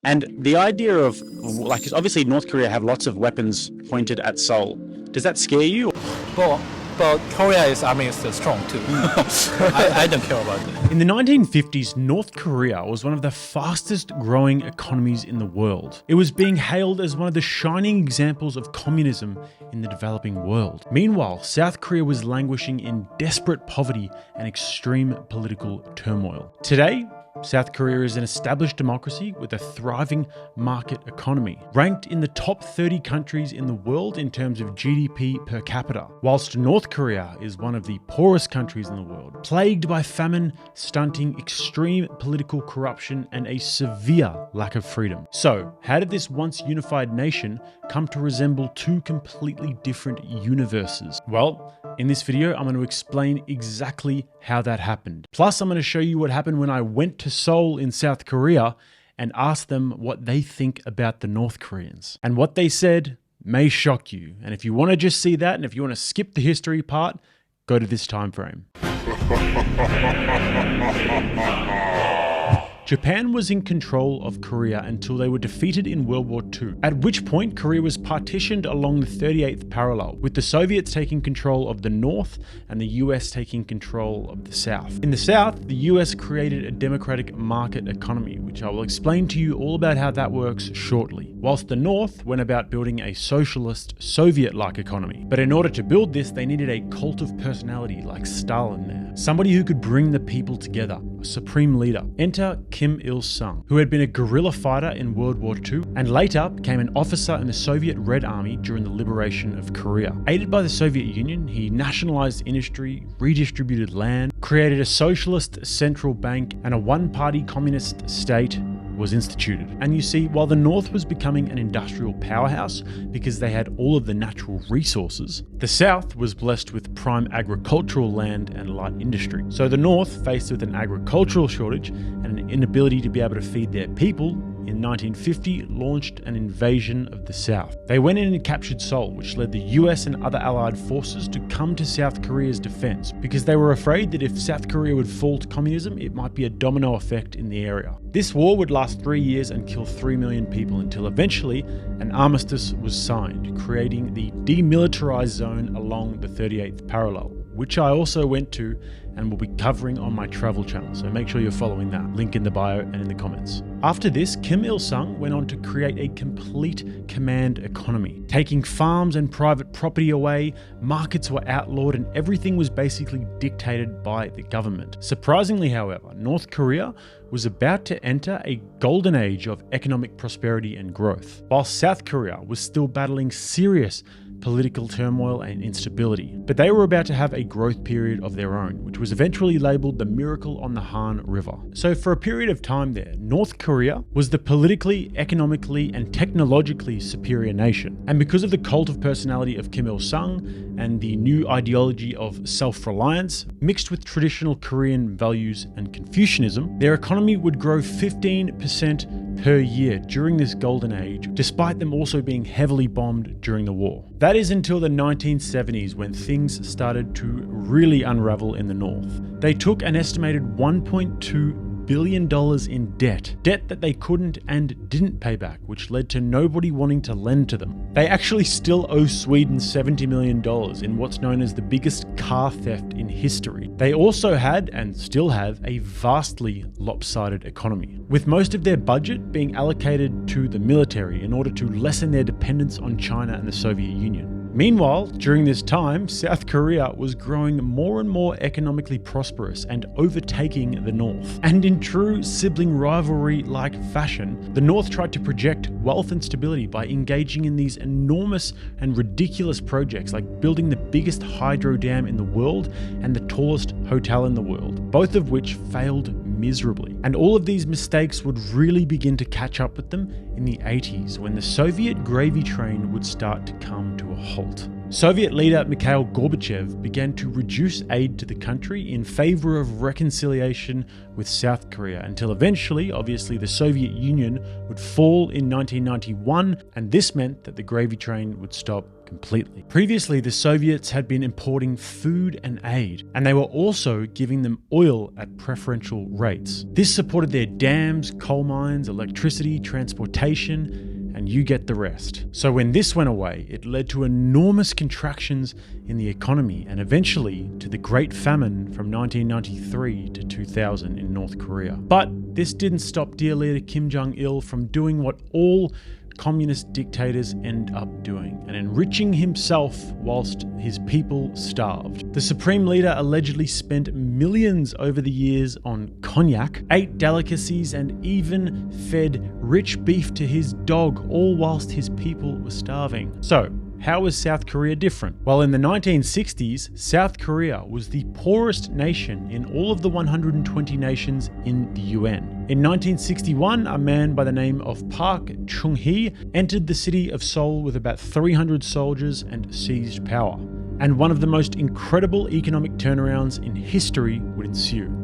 And the idea of, like, 'cause obviously North Korea have lots of weapons pointed at Seoul. Does that scare you? But Korea is, still strong too. I don't care about it. In the 1950s, North Korea was one of the fastest growing economies in the world. It was being hailed as one of the shining examples of communism in the developing world. Meanwhile, South Korea was languishing in desperate poverty and extreme political turmoil. Today, South Korea is an established democracy with a thriving market economy, ranked in the top 30 countries in the world in terms of GDP per capita, whilst North Korea is one of the poorest countries in the world, plagued by famine, stunting, extreme political corruption, and a severe lack of freedom. So, how did this once unified nation come to resemble two completely different universes? Well, in this video, I'm going to explain exactly how that happened. Plus, I'm going to show you what happened when I went to Seoul in South Korea and asked them what they think about the North Koreans. And what they said may shock you. And if you want to just see that, and if you want to skip the history part, go to this time frame. Japan was in control of Korea until they were defeated in World War II, at which point Korea was partitioned along the 38th parallel, with the Soviets taking control of the north and the US taking control of the south. In the south, the US created a democratic market economy, which I will explain to you all about how that works shortly, whilst the north went about building a socialist, Soviet-like economy. But in order to build this, they needed a cult of personality like Stalin there, somebody who could bring the people together, a supreme leader. Enter Kim Il-sung, who had been a guerrilla fighter in World War II and later became an officer in the Soviet Red Army during the liberation of Korea. Aided by the Soviet Union, he nationalized industry, redistributed land, created a socialist central bank, and a one-party communist state was instituted. And you see, while the North was becoming an industrial powerhouse because they had all of the natural resources, the South was blessed with prime agricultural land and light industry. So the North, faced with an agricultural shortage and an inability to be able to feed their people, in 1950 launched an invasion of the South. They went in and captured Seoul, which led the US and other allied forces to come to South Korea's defense because they were afraid that if South Korea would fall to communism, it might be a domino effect in the area. This war would last 3 years and kill 3 million people until eventually an armistice was signed, creating the demilitarized zone along the 38th parallel, which I also went to and will be covering on my travel channel, so make sure you're following that. Link in the bio and in the comments. After this, Kim Il-sung went on to create a complete command economy, taking farms and private property away, markets were outlawed, and everything was basically dictated by the government. Surprisingly, however, North Korea was about to enter a golden age of economic prosperity and growth, while South Korea was still battling serious political turmoil and instability. But they were about to have a growth period of their own, which was eventually labeled the Miracle on the Han River. So for a period of time there, North Korea was the politically, economically, and technologically superior nation. And because of the cult of personality of Kim Il-sung and the new ideology of self-reliance, mixed with traditional Korean values and Confucianism, their economy would grow 15% per year during this golden age, despite them also being heavily bombed during the war. That is until the 1970s, when things started to really unravel in the North. They took an estimated $1.2 billion in debt that they couldn't and didn't pay back, which led to nobody wanting to lend to them. They actually still owe Sweden $70 million in what's known as the biggest car theft in history. They also had, and still have, a vastly lopsided economy, with most of their budget being allocated to the military in order to lessen their dependence on China and the Soviet Union. Meanwhile, during this time, South Korea was growing more and more economically prosperous and overtaking the North. And in true sibling rivalry-like fashion, the North tried to project wealth and stability by engaging in these enormous and ridiculous projects like building the biggest hydro dam in the world and the tallest hotel in the world, both of which failed miserably. And all of these mistakes would really begin to catch up with them in the 80s, when the Soviet gravy train would start to come to a halt. Soviet leader Mikhail Gorbachev began to reduce aid to the country in favor of reconciliation with South Korea, until eventually, obviously, the Soviet Union would fall in 1991, and this meant that the gravy train would stop completely. Previously, the Soviets had been importing food and aid, and they were also giving them oil at preferential rates. This supported their dams, coal mines, electricity, transportation, and you get the rest. So when this went away, it led to enormous contractions in the economy and eventually to the Great Famine from 1993 to 2000 in North Korea. But this didn't stop dear leader Kim Jong-il from doing what all communist dictators end up doing and enriching himself whilst his people starved. The supreme leader allegedly spent millions over the years on cognac, ate delicacies, and even fed rich beef to his dog, all whilst his people were starving. So, how was South Korea different? Well, in the 1960s, South Korea was the poorest nation in all of the 120 nations in the UN. In 1961, a man by the name of Park Chung-hee entered the city of Seoul with about 300 soldiers and seized power. And one of the most incredible economic turnarounds in history would ensue.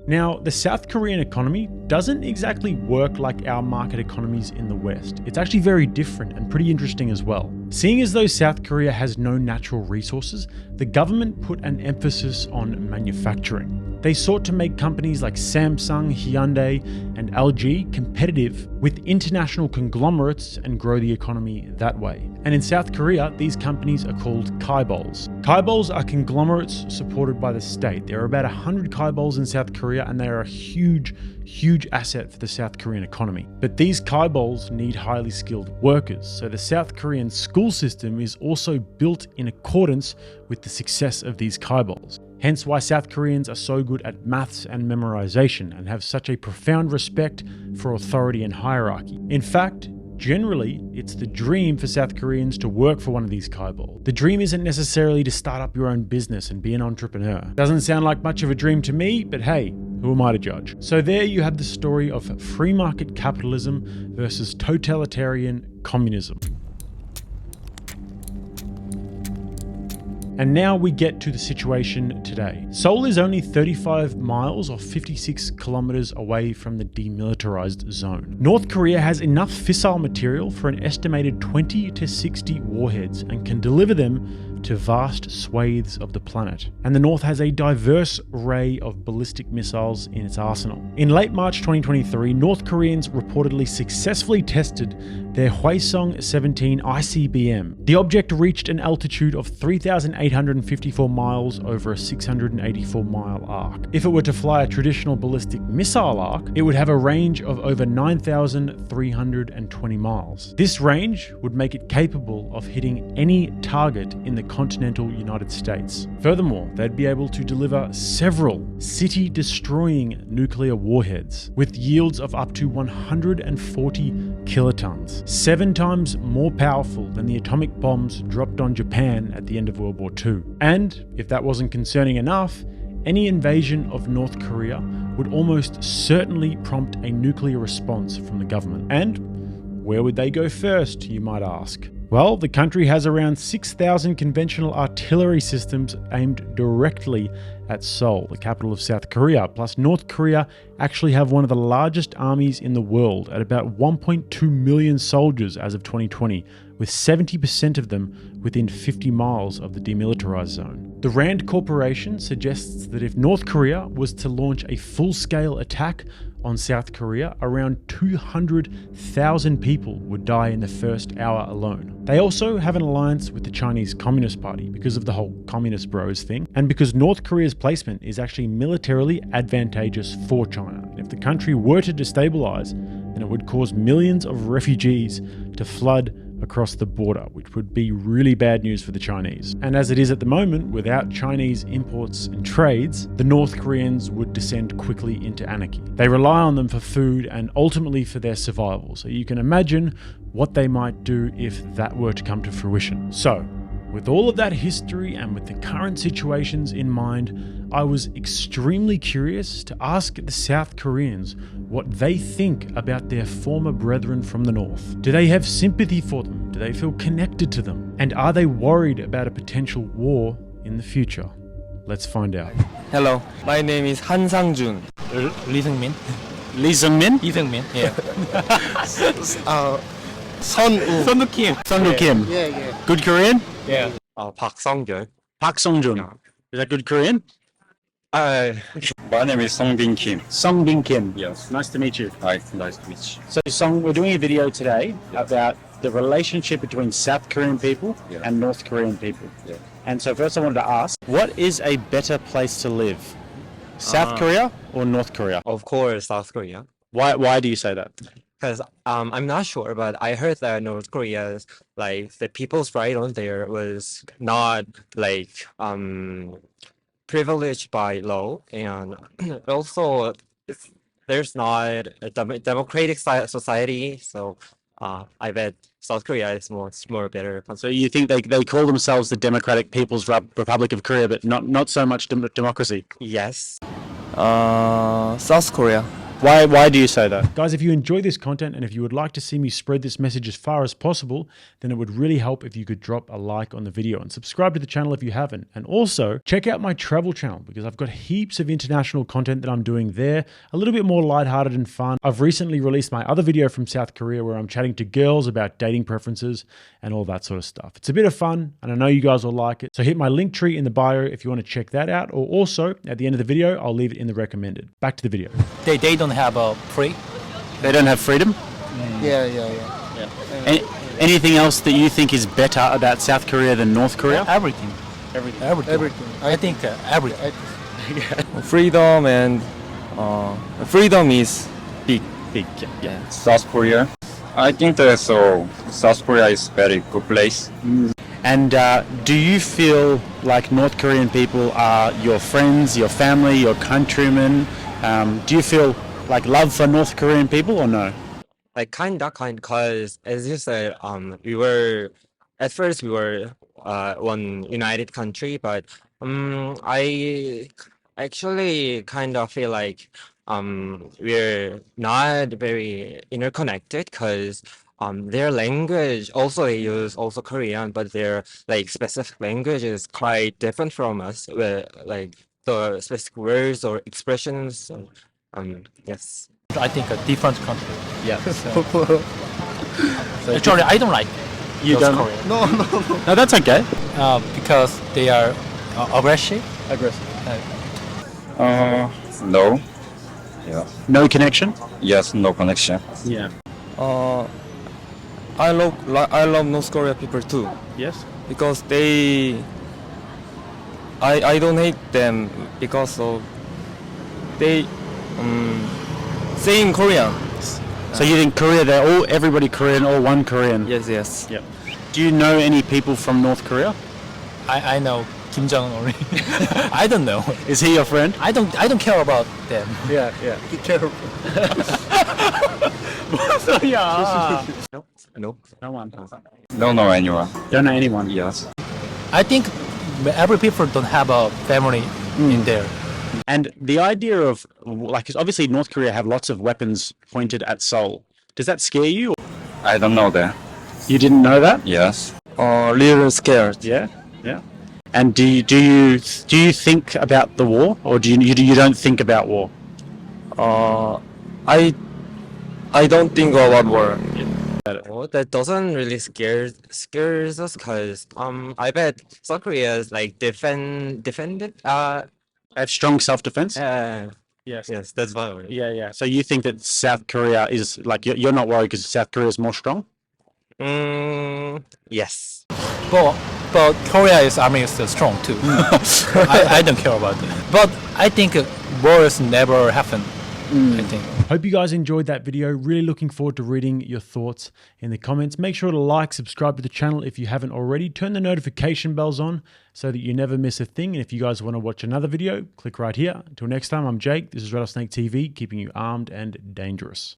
Now, the South Korean economy doesn't exactly work like our market economies in the West. It's actually very different and pretty interesting as well. Seeing as though South Korea has no natural resources, the government put an emphasis on manufacturing. They sought to make companies like Samsung, Hyundai, and LG competitive with international conglomerates and grow the economy that way. And in South Korea, these companies are called kaibols. Kaibols are conglomerates supported by the state. There are about 100 kaibols in South Korea, and they are a huge asset for the South Korean economy. But these kaibols need highly skilled workers, so the South Korean school system is also built in accordance with the success of these kaibols. Hence why South Koreans are so good at maths and memorization and have such a profound respect for authority and hierarchy. In fact, generally, it's the dream for South Koreans to work for one of these kaibol. The dream isn't necessarily to start up your own business and be an entrepreneur. Doesn't sound like much of a dream to me, but hey, who am I to judge? So there you have the story of free market capitalism versus totalitarian communism. And now we get to the situation today. Seoul is only 35 miles or 56 kilometers away from the demilitarized zone. North Korea has enough fissile material for an estimated 20 to 60 warheads and can deliver them to vast swathes of the planet. And the North has a diverse array of ballistic missiles in its arsenal. In late March 2023, North Koreans reportedly successfully tested their Hwasong-17 ICBM. The object reached an altitude of 3,854 miles over a 684-mile arc. If it were to fly a traditional ballistic missile arc, it would have a range of over 9,320 miles. This range would make it capable of hitting any target in the continental United States. Furthermore, they'd be able to deliver several city-destroying nuclear warheads with yields of up to 140 kilotons, 7 times more powerful than the atomic bombs dropped on Japan at the end of World War II. And if that wasn't concerning enough, any invasion of North Korea would almost certainly prompt a nuclear response from the government. And where would they go first, you might ask? Well, the country has around 6,000 conventional artillery systems aimed directly at Seoul, the capital of South Korea. Plus, North Korea actually have one of the largest armies in the world at about 1.2 million soldiers as of 2020, with 70% of them within 50 miles of the demilitarized zone. The RAND Corporation suggests that if North Korea was to launch a full-scale attack on South Korea, around 200,000 people would die in the first hour alone. They also have an alliance with the Chinese Communist Party because of the whole communist bros thing, and because North Korea's placement is actually militarily advantageous for China. And if the country were to destabilize, then it would cause millions of refugees to flood across the border, which would be really bad news for the Chinese. And as it is at the moment, without Chinese imports and trades, the North Koreans would descend quickly into anarchy. They rely on them for food and ultimately for their survival. So you can imagine what they might do if that were to come to fruition. So, with all of that history and with the current situations in mind, I was extremely curious to ask the South Koreans what they think about their former brethren from the North. Do they have sympathy for them? Do they feel connected to them? And are they worried about a potential war in the future? Let's find out. Hello, my name is Han Sang-jun. Lee Seung-min. Lee Seung-min? 이승민. Yeah. 선우. Kim. Sung-woo Kim. Yeah. Good Korean? Yeah. 박성균. Park Sung-joon. Is that good Korean? My name is Songbin Kim. Sung-bin Kim. Yes. Nice to meet you. Hi, nice to meet you. So, Song, we're doing a video today about the relationship between South Korean people and North Korean people. Yeah. And so first I wanted to ask, what is a better place to live? South Korea or North Korea? Of course, South Korea. Why do you say that? Because I'm not sure, but I heard that North Korea's like the people's right on there was not like privileged by law, and also there's not a democratic society. So I bet South Korea is much more better. So you think they call themselves the Democratic People's Republic of Korea, but not so much democracy? Yes. South Korea. Why do you say that? Guys, if you enjoy this content and if you would like to see me spread this message as far as possible, then it would really help if you could drop a like on the video and subscribe to the channel if you haven't. And also check out my travel channel because I've got heaps of international content that I'm doing there, a little bit more lighthearted and fun. I've recently released my other video from South Korea where I'm chatting to girls about dating preferences and all that sort of stuff. It's a bit of fun and I know you guys will like it. So hit my link tree in the bio if you want to check that out, or also at the end of the video, I'll leave it in the recommended. Back to the video. They don't have a free. They don't have freedom? Yeah. Anything else that you think is better about South Korea than North Korea? Everything. I think everything. Freedom and freedom is big. Yeah. South Korea. I think that South Korea is very good place. And do you feel like North Korean people are your friends, your family, your countrymen? Do you feel like love for North Korean people or no? Like because as you said, at first we were one united country, but I actually kind of feel like we're not very interconnected because their language also they use also Korean, but their like specific language is quite different from us, where like the specific words or expressions. So, yes. I think a different country. Yeah. Actually, I don't like. You North don't? Korea. No, that's okay. Because they are aggressive. No. Yeah. No connection? Yes, no connection. Yeah. I love North Korea people too Yes? because I don't hate them because of they saying Korean. So you think Korea, everybody Korean, all one Korean? Yes. Yep. Do you know any people from North Korea? I know Kim Jong Un. I don't know. Is he your friend? I don't care about them. Yeah. Be careful. No. No one. Don't know anyone. Don't know anyone. Yes. I think every people don't have a family in there. And the idea of, like, 'cause obviously North Korea have lots of weapons pointed at Seoul. Does that scare you? I don't know that. You didn't know that? Yes. Little scared. Yeah. And do you think about the war, or do you don't think about war? I don't think about war. Oh, that doesn't really scares us because I bet South Korea is like defended Have strong self-defense. yes that's why. Yeah. So you think that South Korea is like you're not worried because South Korea is more strong? Yes. But Korea's army is still strong too. I don't care about it. But I think wars never happen. I think. Hope you guys enjoyed that video. Really looking forward to reading your thoughts in the comments. Make sure to like, subscribe to the channel if you haven't already. Turn the notification bells on so that you never miss a thing. And if you guys want to watch another video, click right here. Until next time, I'm Jake. This is RattlesnakeTV, keeping you armed and dangerous.